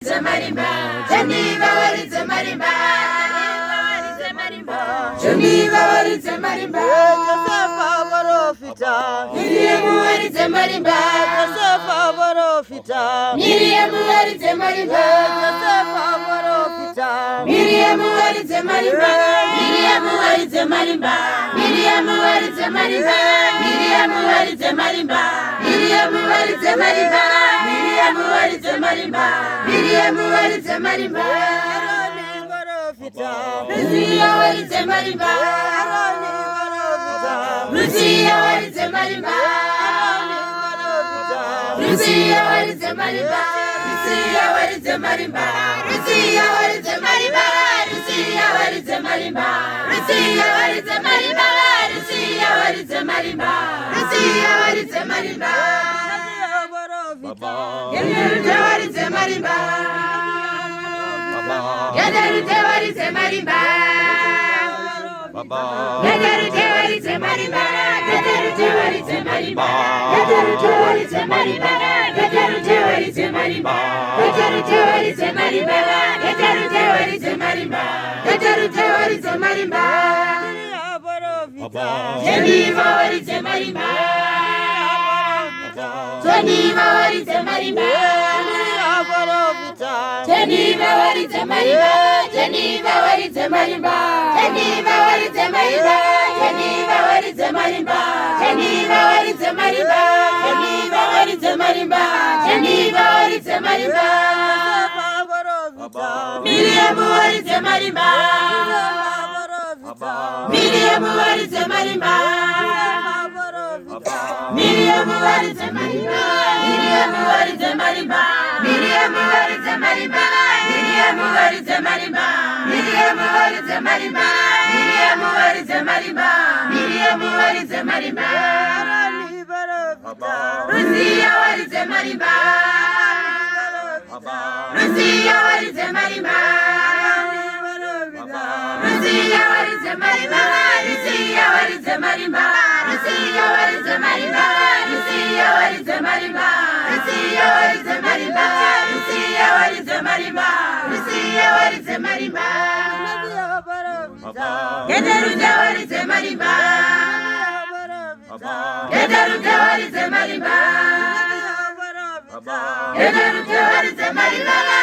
Marimba, Geneva, what is a marimba? Geneva, what is a marimba? Josefa Borofita, Miriam, what is a marimba? Josefa Borofita, Miriam, what is a marimba? Josefa Borofita, Miriam, what is a marimba? Miriam, what is a marimba? Miriam, what is a marimba? Miriam, what is a marimba? Miriam, what is a marimba? Miriam, what is a marimba? Miriam, what is a marimba? Lucia, what is a marimba? Lucia, what is a marimba? Lucia, what is a marimba? Lucia, what is a marimba? Lucia, what is a marimba? Lucia, what is a marimba? Lucia, what is a marimba? Lucia, what is a marimba? Lucia, what is a marimba? Yellow, what is a marimba? Yellow, what is a marimba? Yellow, what is a marimba? Yellow, what is a marimba? Yellow, what is a marimba? Yellow, what is a marimba? Yellow, what is a marimba? Yellow, what is a marimba? Yellow, what is a marimba? Geneva, what is a marimba? Geneva, what is a marimba? Geneva, what is a marimba? Geneva, what is a marimba? Geneva, what is a marimba? Geneva, what is a marimba? Geneva, what is a marimba? Geneva, what is a marimba? Geneva, what is a marimba? Miriam, what is a marimba? Miriam, what is a marimba? Miriam, what is a marimba? Miriam, what is a marimba? Miriam, what is a marimba? Miriam, what is a marimba? Miriam, what is a marimba? Miriam, what is a marimba? Miriam, what is a marimba? Lucia, what is a marimba? Lucia, what is a marimba? Lucia, what is a marimba? Lucia, what is a marimba? Lucia, what is a marimba? Lucia, what is a marimba? Lucia, what is a marimba? Lucia, what is a marimba? Lucia, what is a marimba? Getaruta, what is a marimba? Getaruta, what is a marimba? Getaruta, what is a marimba?